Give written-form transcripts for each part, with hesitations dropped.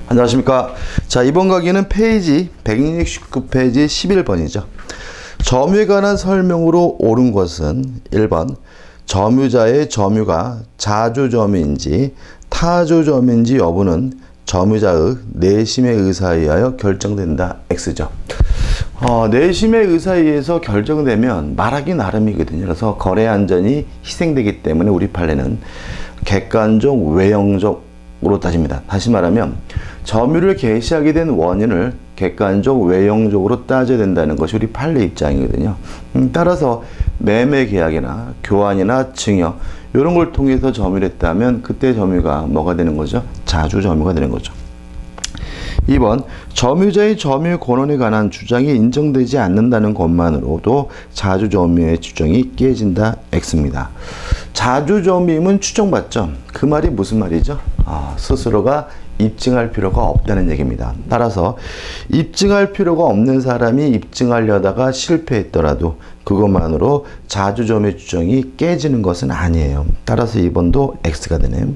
안녕하십니까. 자, 이번 강의는 페이지 169페이지 11번이죠. 점유에 관한 설명으로 옳은 것은 1번 점유자의 점유가 자주점유인지 타주점유인지 여부는 점유자의 내심의 의사에 의하여 결정된다. X죠. 내심의 의사에 의해서 결정되면 말하기 나름이거든요. 그래서 거래 안전이 희생되기 때문에 우리 판례는 객관적, 외형적으로 따집니다. 다시 말하면 점유를 개시하게 된 원인을 객관적, 외형적으로 따져야 된다는 것이 우리 판례 입장이거든요. 따라서 매매 계약이나 교환이나 증여 이런 걸 통해서 점유를 했다면 그때 점유가 뭐가 되는 거죠? 자주 점유가 되는 거죠. 2번 점유자의 점유 권한에 관한 주장이 인정되지 않는다는 것만으로도 자주 점유의 주장이 깨진다. X입니다. 자주 점유임은 추정받죠. 그 말이 무슨 말이죠? 스스로가 입증할 필요가 없다는 얘기입니다. 따라서 입증할 필요가 없는 사람이 입증하려다가 실패했더라도 그것만으로 자주점유 주장이 깨지는 것은 아니에요. 따라서 2번도 X가 되네요.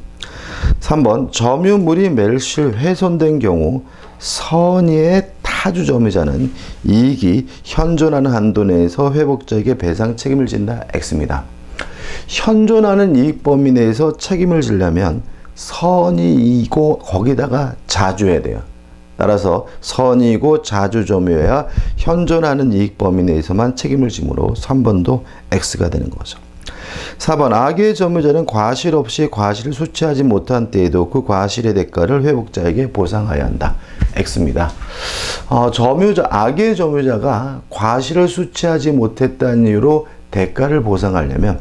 3번 점유물이 멸실 훼손된 경우 선의의 타주점유자는 이익이 현존하는 한도 내에서 회복자에게 배상 책임을 진다. X입니다. 현존하는 이익 범위 내에서 책임을 지려면 선의이고 거기다가 자주해야 돼요. 따라서 선의이고 자주점유해야 현존하는 이익 범위 내에서만 책임을 지므로 3번도 X가 되는 거죠. 4번 악의 점유자는 과실 없이 과실을 수취하지 못한 때에도 그 과실의 대가를 회복자에게 보상하여야 한다. X입니다. 악의 점유자가 과실을 수취하지 못했다는 이유로 대가를 보상하려면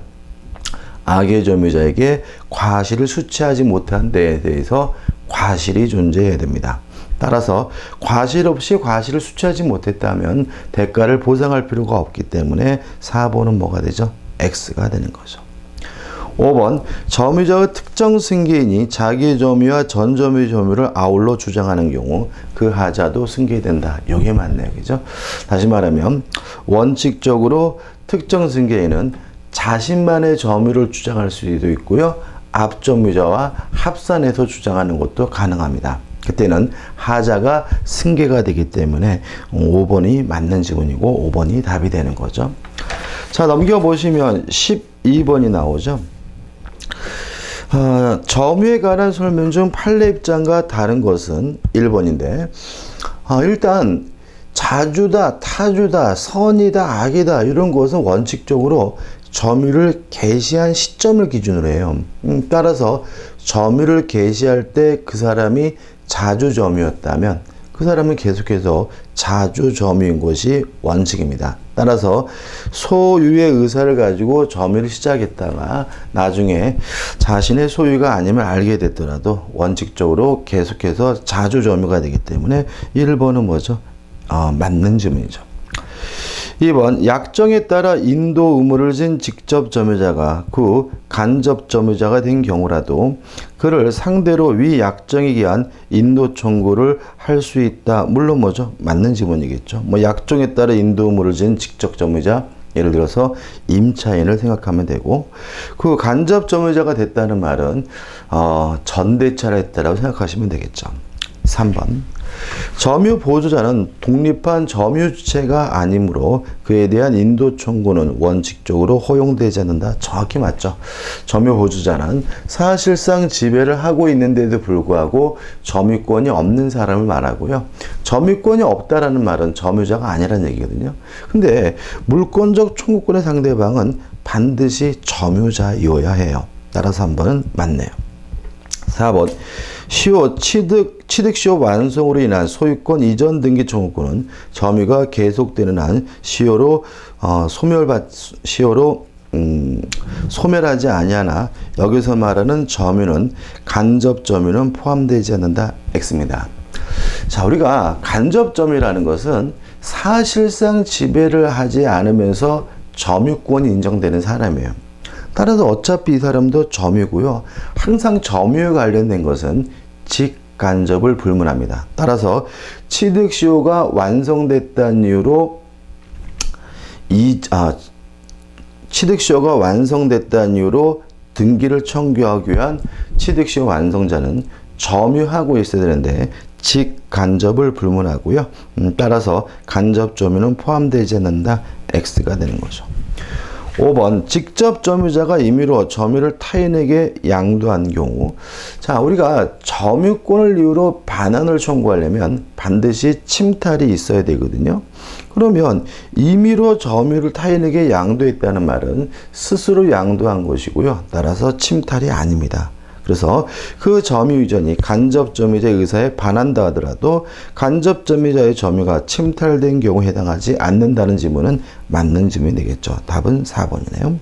악의 점유자에게 과실을 수취하지 못한 데에 대해서 과실이 존재해야 됩니다. 따라서 과실 없이 과실을 수취하지 못했다면 대가를 보상할 필요가 없기 때문에 4번은 뭐가 되죠? X가 되는 거죠. 5번 점유자의 특정 승계인이 자기의 점유와 전점유의 점유를 아울러 주장하는 경우 그 하자도 승계된다. 이게 맞네요. 그죠? 다시 말하면 원칙적으로 특정 승계인은 자신만의 점유를 주장할 수도 있고요. 앞점유자와 합산해서 주장하는 것도 가능합니다. 그때는 하자가 승계가 되기 때문에 5번이 맞는 지문이고 5번이 답이 되는 거죠. 자, 넘겨보시면 12번이 나오죠. 점유에 관한 설명 중 판례 입장과 다른 것은 1번인데 일단 자주다, 타주다, 선이다, 악이다 이런 것은 원칙적으로 점유를 개시한 시점을 기준으로 해요. 따라서 점유를 개시할 때 그 사람이 자주점유였다면 그 사람은 계속해서 자주점유인 것이 원칙입니다. 따라서 소유의 의사를 가지고 점유를 시작했다가 나중에 자신의 소유가 아님을 알게 됐더라도 원칙적으로 계속해서 자주점유가 되기 때문에 1번은 뭐죠? 맞는 질문이죠. 2번 약정에 따라 인도 의무를 진 직접 점유자가 그 간접 점유자가 된 경우라도 그를 상대로 위 약정에 기한 인도 청구를 할 수 있다. 물론 뭐죠? 맞는 지문이겠죠. 약정에 따라 인도 의무를 진 직접 점유자 예를 들어서 임차인을 생각하면 되고 그 간접 점유자가 됐다는 말은 전대차를 했다라고 생각하시면 되겠죠. 3번 점유 보조자는 독립한 점유 주체가 아니므로 그에 대한 인도 청구는 원칙적으로 허용되지 않는다. 정확히 맞죠. 점유 보조자는 사실상 지배를 하고 있는데도 불구하고 점유권이 없는 사람을 말하고요. 점유권이 없다라는 말은 점유자가 아니라는 얘기거든요. 근데 물권적 청구권의 상대방은 반드시 점유자이어야 해요. 따라서 3번은 맞네요. 4번 시효 취득시효 완성으로 인한 소유권 이전 등기 청구권은 점유가 계속되는 한 시효로 소멸하지 아니하나 여기서 말하는 점유는 간접 점유는 포함되지 않는다. X입니다. 자, 우리가 간접 점유라는 것은 사실상 지배를 하지 않으면서 점유권이 인정되는 사람이에요. 따라서 어차피 이 사람도 점유고요. 항상 점유에 관련된 것은 직간접을 불문합니다. 따라서 취득시효가 완성됐다는 이유로 취득시효가 완성됐다는 이유로 등기를 청구하기 위한 취득시효 완성자는 점유하고 있어야 되는데 직간접을 불문하고요. 따라서 간접 점유는 포함되지 않는다. X가 되는 거죠. 5번 직접 점유자가 임의로 점유를 타인에게 양도한 경우, 자, 우리가 점유권을 이유로 반환을 청구하려면 반드시 침탈이 있어야 되거든요. 그러면 임의로 점유를 타인에게 양도했다는 말은 스스로 양도한 것이고요. 따라서 침탈이 아닙니다. 그래서 그 점유 이전이 간접 점유자의 의사에 반한다 하더라도 간접 점유자의 점유가 침탈된 경우에 해당하지 않는다는 지문은 맞는 지문이 되겠죠. 답은 4번이네요.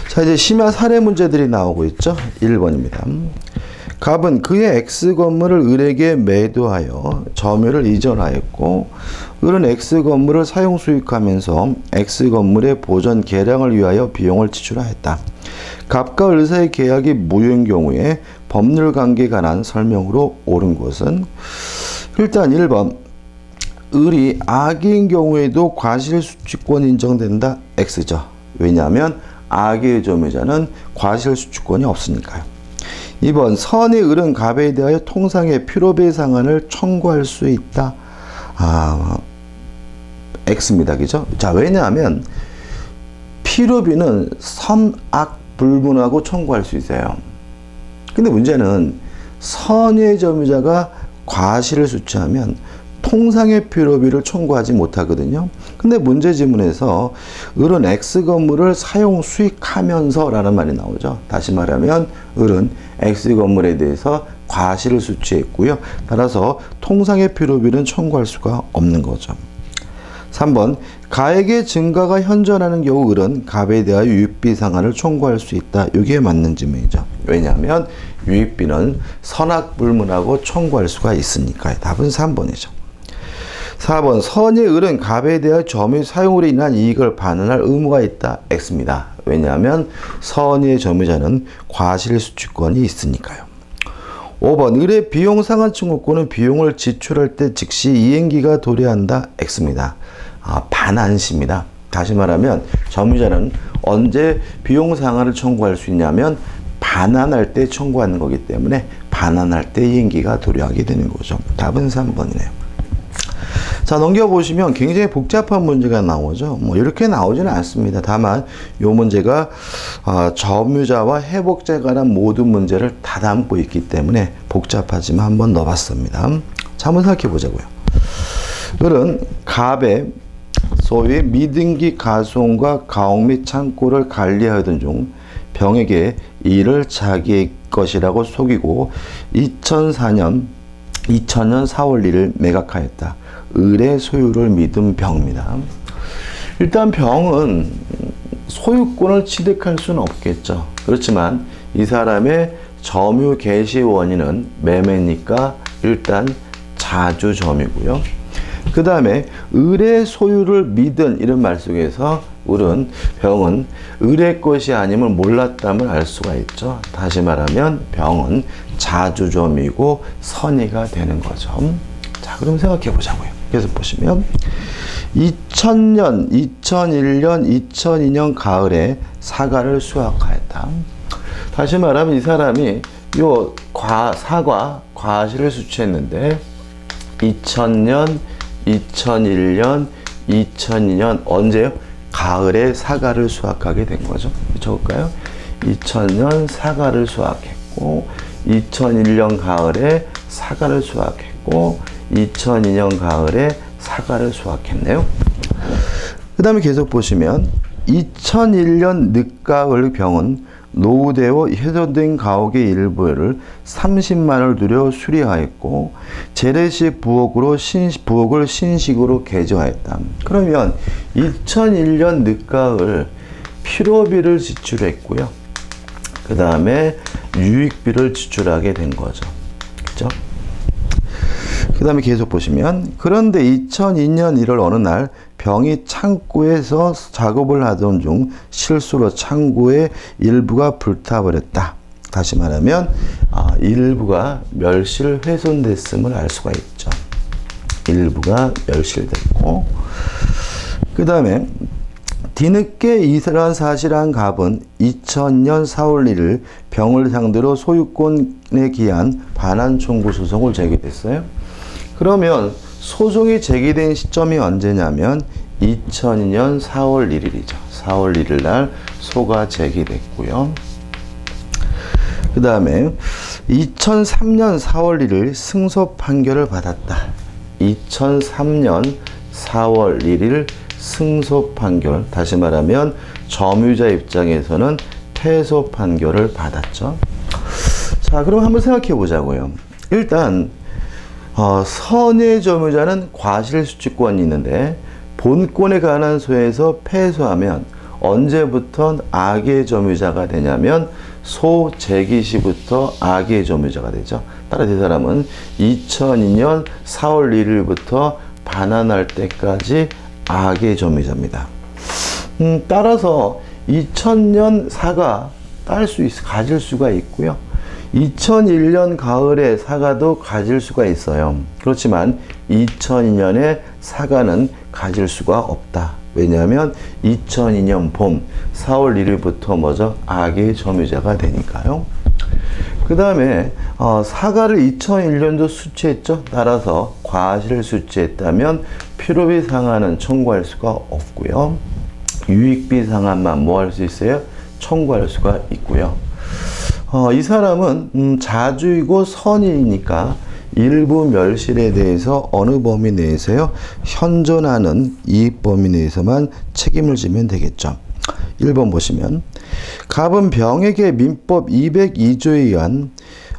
자, 이제 심야 사례 문제들이 나오고 있죠. 1번입니다. 갑은 그의 X 건물을 을에게 매도하여 점유를 이전하였고, 을은 X 건물을 사용 수익하면서 X 건물의 보전 개량을 위하여 비용을 지출하였다. 갑과 을 사이 계약이 무효인 경우에 법률 관계에 관한 설명으로 옳은 것은, 일단 1번 을이 악의인 경우에도 과실수취권이 인정된다. X죠. 왜냐하면 악의의 점유자는 과실수취권이 없으니까요. 2번 선의 을은 갑에 대하여 통상의 필요배 상한을 청구할 수 있다. X입니다. 그죠? 자, 왜냐하면 필요비는 선악 불문하고 청구할 수 있어요. 근데 문제는 선의 점유자가 과실을 수취하면 통상의 필요비를 청구하지 못하거든요. 근데 문제 지문에서 을은 X 건물을 사용 수익하면서 라는 말이 나오죠. 다시 말하면 을은 X 건물에 대해서 과실을 수취했고요. 따라서 통상의 필요비는 청구할 수가 없는 거죠. 3번 가액의 증가가 현존하는 경우 을은 갑에 대하여 유익비 상한을 청구할 수 있다. 이게 맞는 지문이죠. 왜냐하면 유익비는 선악불문하고 청구할 수가 있으니까요. 답은 3번이죠. 4번 선의 을은 갑에 대하여 점유 사용으로 인한 이익을 반환할 의무가 있다. X입니다. 왜냐하면 선의 점유자는 과실수취권이 있으니까요. 5번 을의 비용 상한 청구권은 비용을 지출할 때 즉시 이행기가 도래한다. X입니다. 반환시입니다. 다시 말하면 점유자는 언제 비용 상한을 청구할 수 있냐면 반환할 때 청구하는 거기 때문에 반환할 때 이행기가 도래하게 되는 거죠. 답은 3번이네요. 자, 넘겨보시면 굉장히 복잡한 문제가 나오죠. 뭐 이렇게 나오지는 않습니다. 다만 이 문제가 점유자와 회복자에 관한 모든 문제를 다 담고 있기 때문에 복잡하지만 한번 넣어봤습니다. 자, 한번 생각해 보자고요. 을은 갑의 소위 미등기 가수원과 가옥 및 창고를 관리하던 중 병에게 이를 자기의 것이라고 속이고 2000년 4월 1일 매각하였다. 을의 소유를 믿은 병입니다. 일단 병은 소유권을 취득할 수는 없겠죠. 그렇지만 이 사람의 점유 개시 원인은 매매니까 일단 자주점이고요. 그 다음에 을의 소유를 믿은 이런 말 속에서 병은 을의 것이 아님을 몰랐다면 알 수가 있죠. 다시 말하면 병은 자주점이고 선의가 되는 거죠. 자, 그럼 생각해 보자고요. 그래서 보시면 2000년, 2001년, 2002년 가을에 사과를 수확하였다. 다시 말하면 이 사람이 요 사과 과실을 수취했는데 2000년, 2001년, 2002년 언제요? 가을에 사과를 수확하게 된 거죠. 적을까요? 2000년 사과를 수확했고 2001년 가을에 사과를 수확했고 2002년 가을에 사과를 수확했네요. 그 다음에 계속 보시면 2001년 늦가을 병은 노후되어 훼손된 가옥의 일부를 30만을 들여 수리하였고 재래식 부엌을 신식으로 개조하였다. 그러면 2001년 늦가을 필요비를 지출했고요. 그 다음에 유익비를 지출하게 된 거죠. 그죠? 그 다음에 계속 보시면 그런데 2002년 1월 어느 날 병이 창고에서 작업을 하던 중 실수로 창고의 일부가 불타버렸다. 다시 말하면 일부가 멸실 훼손됐음을 알 수가 있죠. 일부가 멸실됐고 그 다음에 뒤늦게 이러한 사실한 갑은 2000년 4월 1일 병을 상대로 소유권에 기한 반환 청구 소송을 제기했어요. 그러면 소송이 제기된 시점이 언제냐면 2002년 4월 1일이죠. 4월 1일 날 소가 제기됐고요. 그 다음에 2003년 4월 1일 승소 판결을 받았다. 2003년 4월 1일 승소 판결, 다시 말하면 점유자 입장에서는 패소 판결을 받았죠. 자, 그럼 한번 생각해 보자고요. 일단 선의 점유자는 과실수취권이 있는데 본권에 관한 소에서 패소하면 언제부터 악의 점유자가 되냐면 소 제기 시부터 악의 점유자가 되죠. 따라서 이 사람은 2002년 4월 1일부터 반환할 때까지 악의 점유자입니다. 따라서 2000년 사가 가질 수가 있고요. 2001년 가을에 사과도 가질 수가 있어요. 그렇지만 2002년에 사과는 가질 수가 없다. 왜냐하면 2002년 봄 4월 1일부터 뭐죠? 악의 점유자가 되니까요. 그 다음에 사과를 2001년도 수취했죠. 따라서 과실을 수취했다면 필요비 상한은 청구할 수가 없고요. 유익비 상한만 뭐 할 수 있어요? 청구할 수가 있고요. 이 사람은 자주이고 선이니까 일부 멸실에 대해서 어느 범위 내에서요? 현존하는 이익 범위 내에서만 책임을 지면 되겠죠. 1번 보시면 갑은 병에게 민법 202조에 의한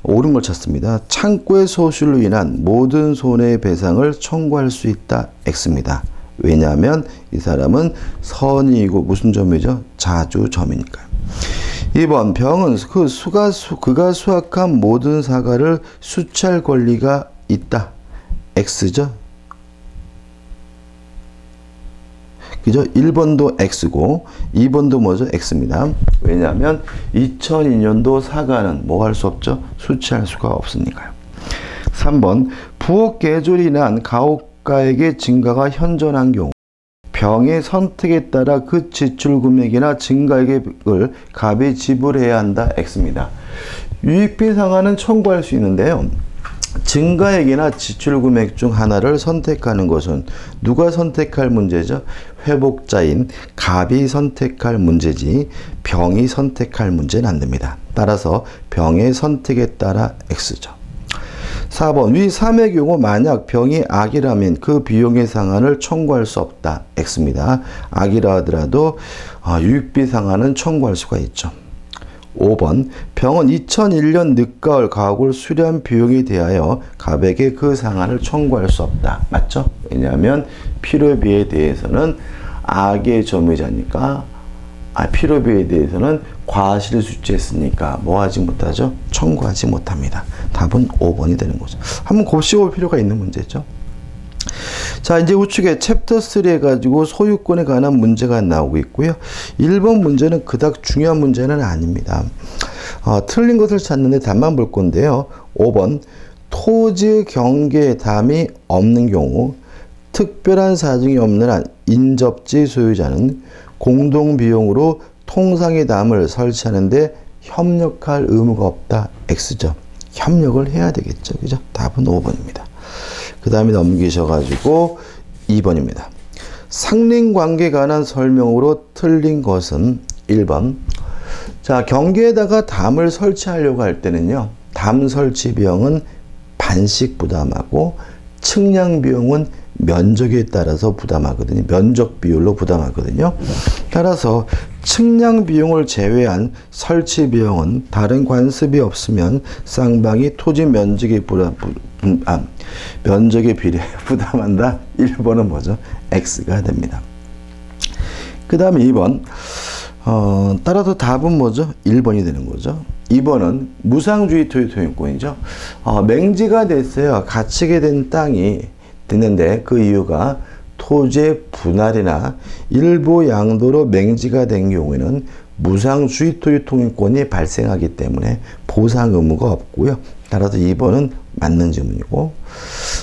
옳은 걸 찾습니다. 창고의 소실로 인한 모든 손해배상을 청구할 수 있다. X입니다. 왜냐하면 이 사람은 선이고 무슨 점이죠? 자주점이니까요. 2번 병은 그가 수확한 모든 사과를 수취할 권리가 있다. X죠. 그죠? 1번도 X고 2번도 뭐죠? X입니다. 왜냐하면 2002년도 사과는 뭐 할 수 없죠? 수취할 수가 없으니까요. 3번 부업 계졸이 난 가옥가에게 증가가 현존한 경우 병의 선택에 따라 그 지출 금액이나 증가액을 갑이 지불해야 한다. X입니다. 유익비 상한은 청구할 수 있는데요. 증가액이나 지출 금액 중 하나를 선택하는 것은 누가 선택할 문제죠? 회복자인 갑이 선택할 문제지 병이 선택할 문제는 안 됩니다. 따라서 병의 선택에 따라 X죠. 4번 위 3의 경우 만약 병이 악이라면 그 비용의 상한을 청구할 수 없다. X입니다. 악이라 하더라도 유익비 상한은 청구할 수가 있죠. 5번 병은 2001년 늦가을 가옥을 수리한 비용에 대하여 갑에게 그 상한을 청구할 수 없다. 맞죠? 왜냐하면 필요비에 대해서는 악의 점유자니까 필요비에 대해서는 과실을 수취했으니까 뭐 하지 못하죠? 청구하지 못합니다. 답은 5번이 되는 거죠. 한번 곱씹어볼 필요가 있는 문제죠. 자, 이제 우측에 챕터 3 해가지고 소유권에 관한 문제가 나오고 있고요. 1번 문제는 그닥 중요한 문제는 아닙니다. 틀린 것을 찾는데 답만 볼 건데요. 5번 토지 경계 담이 없는 경우 특별한 사정이 없는 한 인접지 소유자는 공동비용으로 통상의 담을 설치하는데 협력할 의무가 없다. X죠. 협력을 해야 되겠죠. 그죠? 답은 5번입니다. 그 다음에 넘기셔가지고 2번입니다. 상린관계에 관한 설명으로 틀린 것은 1번. 자, 경계에다가 담을 설치하려고 할 때는요. 담 설치 비용은 반씩 부담하고 측량 비용은 면적에 따라서 부담하거든요. 면적 비율로 부담하거든요. 따라서 측량 비용을 제외한 설치 비용은 다른 관습이 없으면 쌍방이 토지 면적에 면적에 비례해 부담한다. 1번은 뭐죠? X가 됩니다. 그 다음에 2번. 따라서 답은 뭐죠? 1번이 되는 거죠. 2번은 무상주의 토지 소유권이죠. 맹지가 됐어요. 갇히게 된 땅이 됐는데 그 이유가 토지의 분할이나 일부 양도로 맹지가 된 경우에는 무상주의 토지 통행권이 발생하기 때문에 보상 의무가 없고요. 따라서 2번은 맞는 질문이고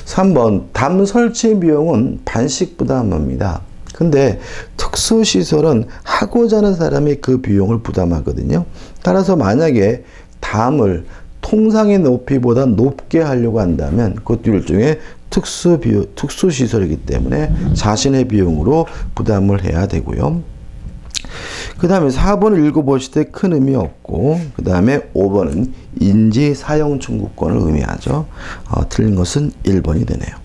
3번 담 설치 비용은 반씩 부담합니다. 근데 특수시설은 하고자 하는 사람이 그 비용을 부담하거든요. 따라서 만약에 담을 통상의 높이보다 높게 하려고 한다면 그것도 일종의 특수시설이기 때문에 자신의 비용으로 부담을 해야 되고요. 그 다음에 4번을 읽어보실 때 큰 의미 없고, 그 다음에 5번은 인지 사용 청구권을 의미하죠. 틀린 것은 1번이 되네요.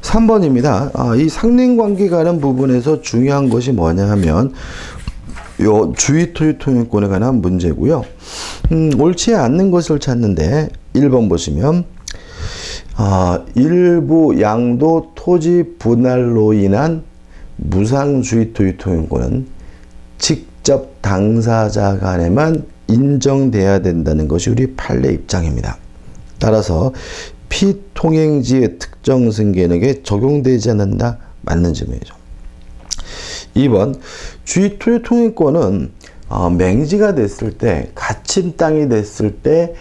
3번입니다. 이 상린관계 관한 부분에서 중요한 것이 뭐냐 하면 요 주의토지 통행권에 관한 문제고요. 옳지 않는 것을 찾는데 1번 보시면 일부 양도 토지 분할로 인한 무상주의토지 통행권은 직접 당사자 간에만 인정돼야 된다는 것이 우리 판례 입장입니다. 따라서 피통행지의 특정 승계에게 적용되지 않는다. 맞는 질문이죠. 2번 주의토지 통행권은 맹지가 됐을 때, 갇힌 땅이 됐을 때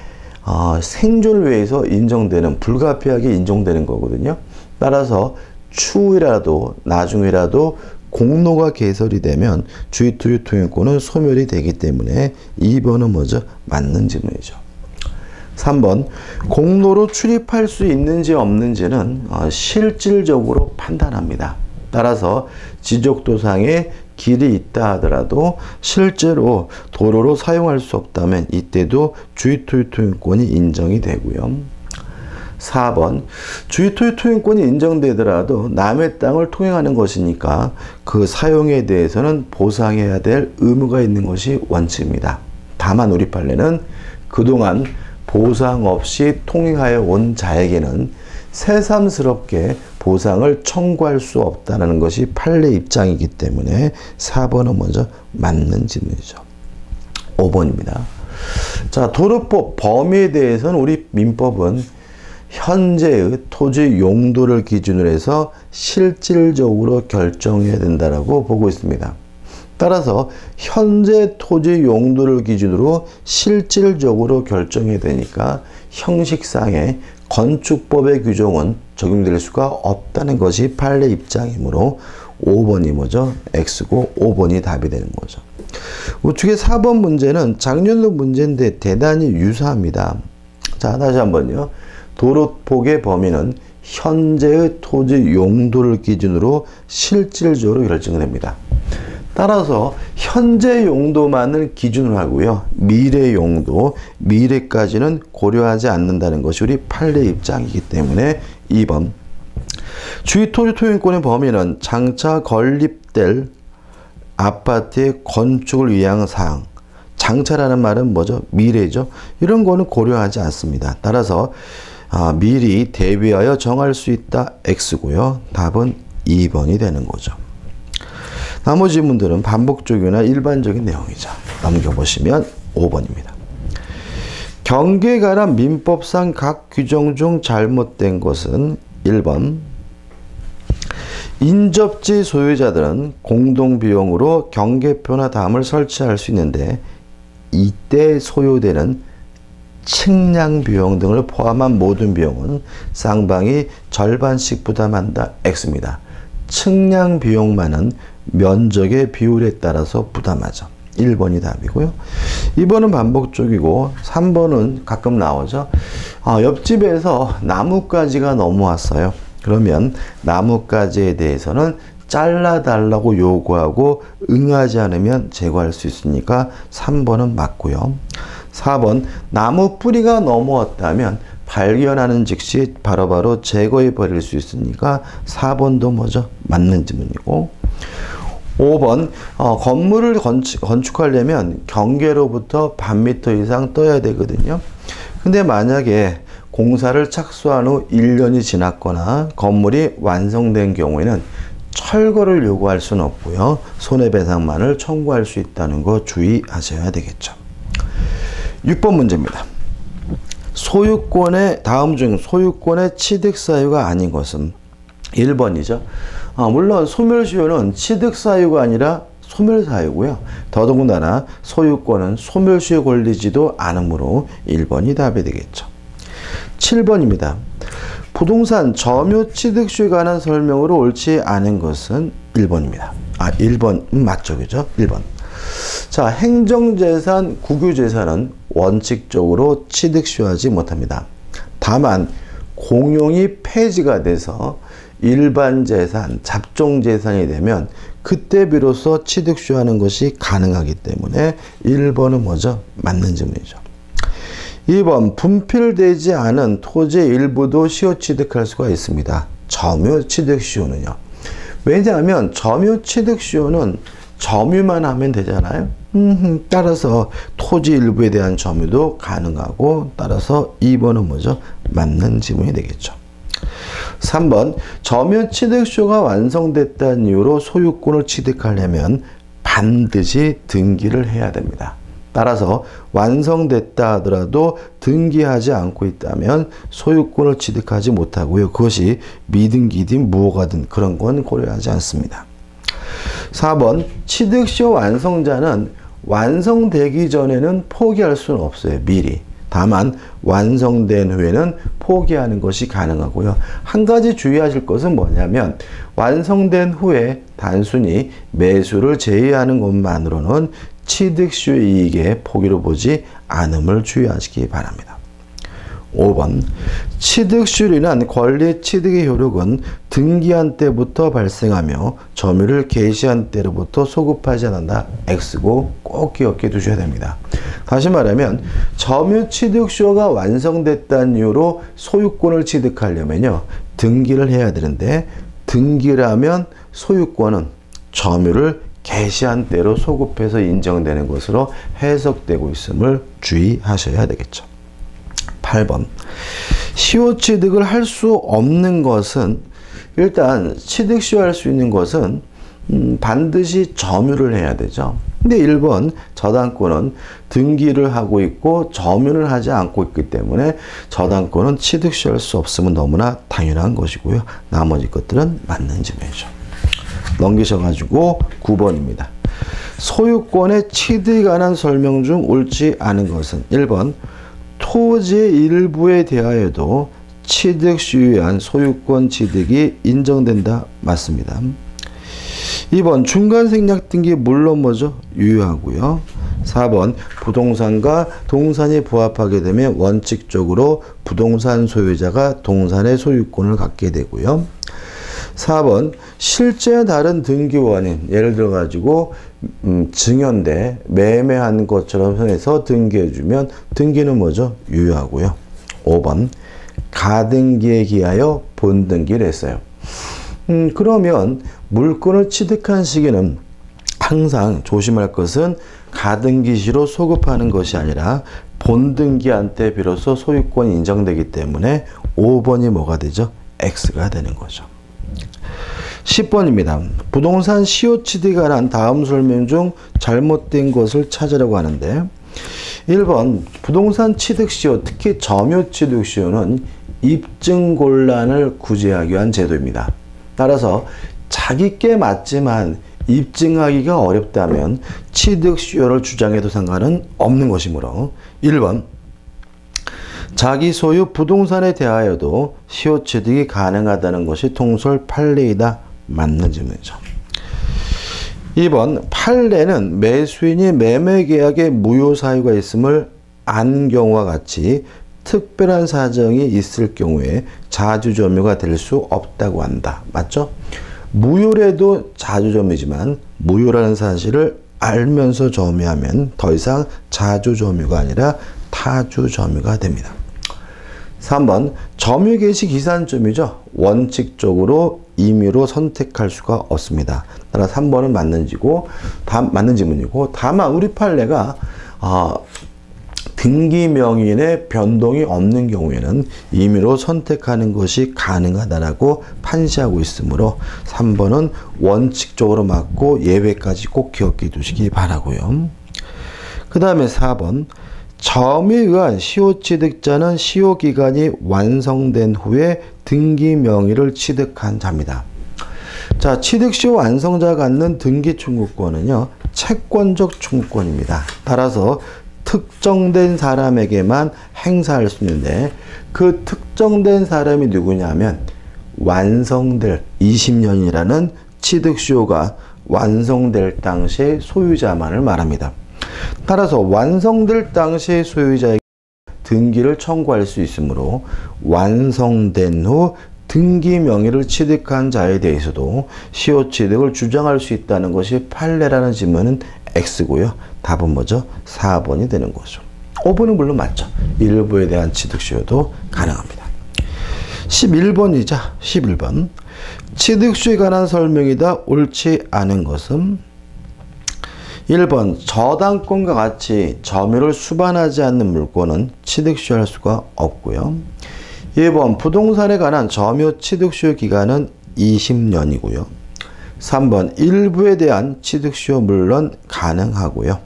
생존을 위해서 인정되는, 불가피하게 인정되는 거거든요. 따라서 추후라도 나중이라도 공로가 개설이 되면 주의토지 통행권은 소멸이 되기 때문에 2번은 뭐죠? 맞는 질문이죠. 3번 공로로 출입할 수 있는지 없는지는 실질적으로 판단합니다. 따라서 지적도상에 길이 있다 하더라도 실제로 도로로 사용할 수 없다면 이때도 주의토지 통행권이 인정이 되고요. 4번 주의토지 통행권이 인정되더라도 남의 땅을 통행하는 것이니까 그 사용에 대해서는 보상해야 될 의무가 있는 것이 원칙입니다. 다만 우리 판례는 그동안 보상 없이 통행하여 온 자에게는 새삼스럽게 보상을 청구할 수 없다는 것이 판례 입장이기 때문에 4번은 먼저 맞는 질문이죠. 5번입니다. 자, 도로법 범위에 대해서는 우리 민법은 현재의 토지 용도를 기준으로 해서 실질적으로 결정해야 된다라고 보고 있습니다. 따라서 현재 토지 용도를 기준으로 실질적으로 결정해야 되니까 형식상의 건축법의 규정은 적용될 수가 없다는 것이 판례 입장이므로 5번이 뭐죠? X고 5번이 답이 되는 거죠. 우측의 4번 문제는 작년도 문제인데 대단히 유사합니다. 자, 다시 한번요. 도로폭의 범위는 현재의 토지 용도를 기준으로 실질적으로 결정됩니다. 따라서 현재 용도만을 기준으로 하고요. 미래 용도, 미래까지는 고려하지 않는다는 것이 우리 판례 입장이기 때문에 2번 주의토지 통행권의 범위는 장차 건립될 아파트의 건축을 위한 사항, 장차라는 말은 뭐죠? 미래죠. 이런 거는 고려하지 않습니다. 따라서 미리 대비하여 정할 수 있다. X고요. 답은 2번이 되는 거죠. 나머지 문들은 반복적이나 일반적인 내용이죠. 넘겨보시면 5번입니다. 경계에 관한 민법상 각 규정 중 잘못된 것은 1번 인접지 소유자들은 공동비용으로 경계표나 담을 설치할 수 있는데 이때 소요되는 측량 비용 등을 포함한 모든 비용은 쌍방이 절반씩 부담한다. X입니다. 측량 비용만은 면적의 비율에 따라서 부담하죠. 1번이 답이고요. 2번은 반복적이고 3번은 가끔 나오죠. 옆집에서 나뭇가지가 넘어왔어요. 그러면 나뭇가지에 대해서는 잘라달라고 요구하고 응하지 않으면 제거할 수 있으니까 3번은 맞고요. 4번 나무 뿌리가 넘어왔다면 발견하는 즉시 바로바로 제거해 버릴 수 있으니까 4번도 뭐죠? 맞는 질문이고 5번 건물을 건축하려면 경계로부터 반 미터 이상 떠야 되거든요. 근데 만약에 공사를 착수한 후 1년이 지났거나 건물이 완성된 경우에는 철거를 요구할 수는 없고요. 손해배상만을 청구할 수 있다는 거 주의하셔야 되겠죠. 6번 문제입니다. 소유권의 다음 중 소유권의 취득 사유가 아닌 것은 1번이죠. 물론 소멸시효는 취득 사유가 아니라 소멸 사유고요. 더더군다나 소유권은 소멸시효 걸리지도 않으므로 1번이 답이 되겠죠. 7번입니다. 부동산 점유 취득시효에 관한 설명으로 옳지 않은 것은 1번입니다. 1번 맞죠, 그죠? 1번. 자, 행정재산, 국유재산은 원칙적으로 취득시효하지 못합니다. 다만 공용이 폐지가 돼서 일반재산, 잡종재산이 되면 그때 비로소 취득시효하는 것이 가능하기 때문에 1번은 뭐죠? 맞는 질문이죠. 2번, 분필되지 않은 토지의 일부도 시효 취득할 수가 있습니다. 점유 취득시효는요. 왜냐하면 점유 취득시효는 점유만 하면 되잖아요. 따라서 토지 일부에 대한 점유도 가능하고, 따라서 2번은 뭐죠? 맞는 지문이 되겠죠. 3번, 점유 취득시효가 완성됐다는 이유로 소유권을 취득하려면 반드시 등기를 해야 됩니다. 따라서 완성됐다 하더라도 등기하지 않고 있다면 소유권을 취득하지 못하고요. 그것이 미등기든 무효가든 그런 건 고려하지 않습니다. 4번, 취득시효 완성자는 완성되기 전에는 포기할 수는 없어요. 미리. 다만 완성된 후에는 포기하는 것이 가능하고요. 한 가지 주의하실 것은 뭐냐면 완성된 후에 단순히 매수를 제외하는 것만으로는 취득시효 이익의 포기로 보지 않음을 주의하시기 바랍니다. 5번, 취득시효로 인한 권리 취득의 효력은 등기한 때부터 발생하며 점유를 개시한 때로부터 소급하지 않는다. X고 꼭 기억해 두셔야 됩니다. 다시 말하면 점유 취득시효가 완성됐다는 이유로 소유권을 취득하려면요, 등기를 해야 되는데, 등기를 하면 소유권은 점유를 개시한 때로 소급해서 인정되는 것으로 해석되고 있음을 주의하셔야 되겠죠. 8번, 시효 취득을 할 수 없는 것은, 일단 취득시효할 수 있는 것은 반드시 점유를 해야 되죠. 근데 1번 저당권은 등기를 하고 있고 점유를 하지 않고 있기 때문에 저당권은 취득시효할 수 없음은 너무나 당연한 것이고요. 나머지 것들은 맞는 질문이죠. 넘기셔가지고 9번입니다. 소유권의 취득에 관한 설명 중 옳지 않은 것은 1번, 토지의 일부에 대하여도 취득시효에 의한 소유권 취득이 인정된다. 맞습니다. 2번, 중간생략 등기 물론 뭐죠? 유효하고요. 4번, 부동산과 동산이 부합하게 되면 원칙적으로 부동산 소유자가 동산의 소유권을 갖게 되고요. 4번, 실제 다른 등기 원인, 예를 들어 가지고 증여인데 매매한 것처럼 해서 등기해주면 등기는 뭐죠? 유효하고요. 5번, 가등기에 기하여 본등기를 했어요. 그러면 물건을 취득한 시기는 항상 조심할 것은 가등기 시로 소급하는 것이 아니라 본등기한 때 비로소 소유권이 인정되기 때문에 5번이 뭐가 되죠? X가 되는 거죠. 10번입니다. 부동산 시효 취득에 관한 다음 설명 중 잘못된 것을 찾으라고 하는데, 1번, 부동산 취득 시효, 특히 점유 취득 시효는 입증 곤란을 구제하기 위한 제도입니다. 따라서 자기께 맞지만 입증하기가 어렵다면 취득 시효를 주장해도 상관은 없는 것이므로 1번, 자기 소유 부동산에 대하여도 시효 취득이 가능하다는 것이 통설 판례이다. 맞는 질문이죠. 2번, 판례는 매수인이 매매계약에 무효 사유가 있음을 안 경우와 같이 특별한 사정이 있을 경우에 자주점유가 될 수 없다고 한다. 맞죠? 무효래도 자주점유지만 무효라는 사실을 알면서 점유하면 더 이상 자주점유가 아니라 타주점유가 됩니다. 3번, 점유 개시 기산점유죠. 원칙적으로 임의로 선택할 수가 없습니다. 따라 3번은 맞는 질문이고, 다만 우리 판례가 등기 명인의 변동이 없는 경우에는 임의로 선택하는 것이 가능하다라고 판시하고 있으므로 3번은 원칙적으로 맞고 예외까지 꼭 기억해 두시기 바라고요. 그 다음에 4번, 점유에 의한 시효 취득자는 시효 기간이 완성된 후에 등기 명의를 취득한 자입니다. 자, 취득시효 완성자가 갖는 등기 청구권은요, 채권적 청구권입니다. 따라서 특정된 사람에게만 행사할 수 있는데, 그 특정된 사람이 누구냐면 완성될 20년이라는 취득시효가 완성될 당시의 소유자만을 말합니다. 따라서 완성될 당시의 소유자에게 등기를 청구할 수 있으므로 완성된 후 등기 명의를 취득한 자에 대해서도 시효 취득을 주장할 수 있다는 것이 판례라는 질문은 X고요. 답은 뭐죠? 4번이 되는 거죠. 5번은 물론 맞죠. 일부에 대한 취득 시효도 가능합니다. 11번이자 11번. 취득 시효에 관한 설명이다. 옳지 않은 것은 1번 저당권과 같이 점유를 수반하지 않는 물건은 취득 시효할 수가 없고요. 2번 부동산에 관한 점유 취득 시효 기간은 20년이고요. 3번 일부에 대한 취득 시효 물론 가능하고요.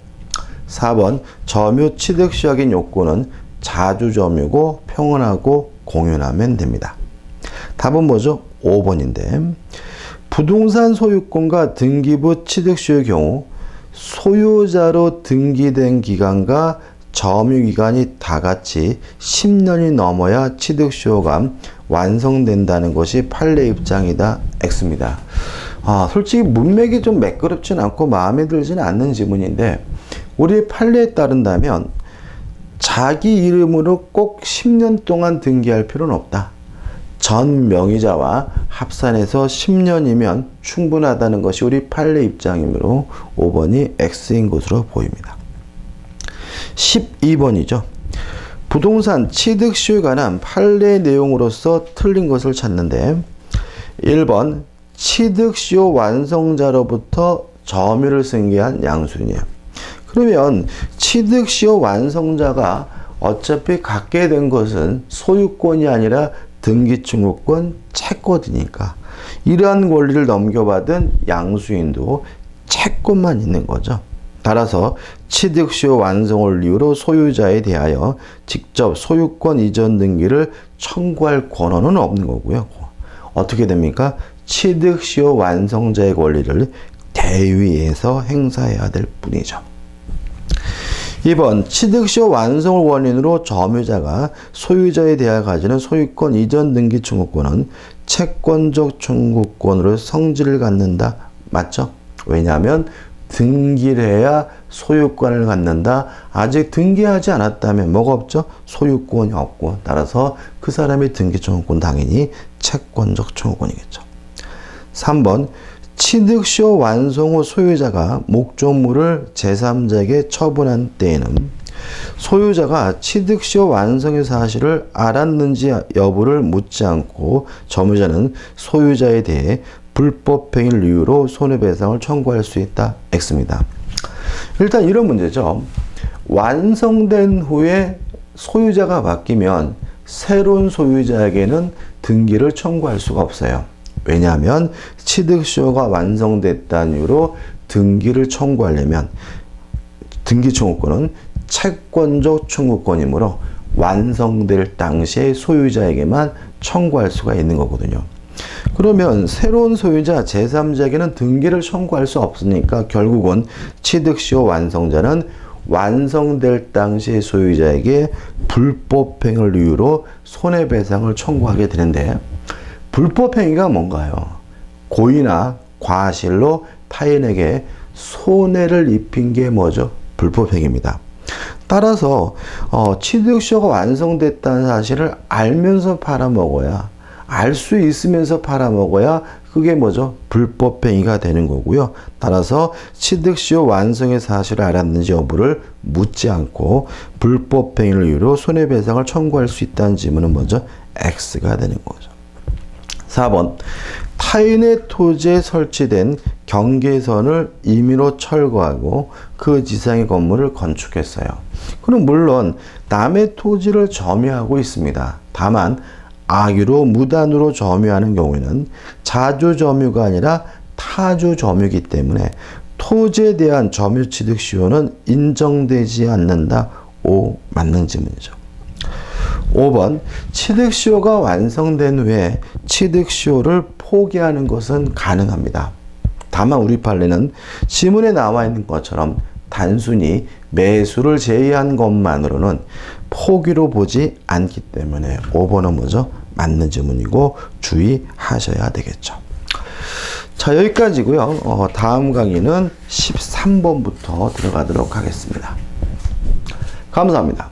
4번 점유 취득 시효적인 요건은 자주 점유고 평온하고 공연하면 됩니다. 답은 뭐죠? 5번인데 부동산 소유권과 등기부 취득 시효의 경우 소유자로 등기된 기간과 점유기간이 다 같이 10년이 넘어야 취득시효가 완성된다는 것이 판례 입장이다. X입니다. 솔직히 문맥이 좀 매끄럽진 않고 마음에 들지는 않는 지문인데 우리 판례에 따른다면 자기 이름으로 꼭 10년 동안 등기할 필요는 없다. 전 명의자와 합산해서 10년이면 충분하다는 것이 우리 판례 입장이므로 5번이 X인 것으로 보입니다. 12번이죠. 부동산 취득 시효에 관한 판례 내용으로서 틀린 것을 찾는데 1번 취득 시효 완성자로부터 점유를 승계한 양수인이에요. 그러면 취득 시효 완성자가 어차피 갖게 된 것은 소유권이 아니라 등기청구권, 채권이니까 이러한 권리를 넘겨받은 양수인도 채권만 있는 거죠. 따라서 취득시효 완성을 이유로 소유자에 대하여 직접 소유권 이전 등기를 청구할 권한은 없는 거고요. 어떻게 됩니까? 취득시효 완성자의 권리를 대위에서 행사해야 될 뿐이죠. 2번 취득시효 완성을 원인으로 점유자가 소유자에 대하여 가지는 소유권 이전 등기 청구권은 채권적 청구권으로 성질을 갖는다. 맞죠? 왜냐하면 등기를 해야 소유권을 갖는다. 아직 등기하지 않았다면 뭐가 없죠? 소유권이 없고 따라서 그 사람의 등기 청구권 당연히 채권적 청구권이겠죠. 3번 취득시효 완성 후 소유자가 목적물을 제3자에게 처분한 때에는 소유자가 취득시효 완성의 사실을 알았는지 여부를 묻지 않고 점유자는 소유자에 대해 불법행위를 이유로 손해배상을 청구할 수 있다. X입니다. 일단 이런 문제죠. 완성된 후에 소유자가 바뀌면 새로운 소유자에게는 등기를 청구할 수가 없어요. 왜냐하면 취득시효가 완성됐다는 이유로 등기를 청구하려면 등기 청구권은 채권적 청구권이므로 완성될 당시에 소유자에게만 청구할 수가 있는 거거든요. 그러면 새로운 소유자 제3자에게는 등기를 청구할 수 없으니까 결국은 취득시효 완성자는 완성될 당시의 소유자에게 불법행위를 이유로 손해배상을 청구하게 되는데 불법행위가 뭔가요? 고의나 과실로 타인에게 손해를 입힌 게 뭐죠? 불법행위입니다. 따라서 취득시효가 완성됐다는 사실을 알면서 팔아먹어야 알 수 있으면서 팔아먹어야 그게 뭐죠? 불법행위가 되는 거고요. 따라서 취득시효 완성의 사실을 알았는지 여부를 묻지 않고 불법행위를 이유로 손해배상을 청구할 수 있다는 질문은 먼저 X가 되는 거죠. 4번 타인의 토지에 설치된 경계선을 임의로 철거하고 그 지상의 건물을 건축했어요. 그럼 물론 남의 토지를 점유하고 있습니다. 다만 악의로 무단으로 점유하는 경우에는 자주 점유가 아니라 타주 점유이기 때문에 토지에 대한 점유 취득 시효는 인정되지 않는다. O 맞는 질문이죠. 5번 취득 시효가 완성된 후에 취득 시효를 포기하는 것은 가능합니다. 다만 우리 판례는 지문에 나와 있는 것처럼 단순히 매수를 제외한 것만으로는 포기로 보지 않기 때문에 5번은 뭐죠? 맞는 질문이고 주의하셔야 되겠죠. 자, 자, 여기까지고요. 다음 강의는 13번부터 들어가도록 하겠습니다. 감사합니다.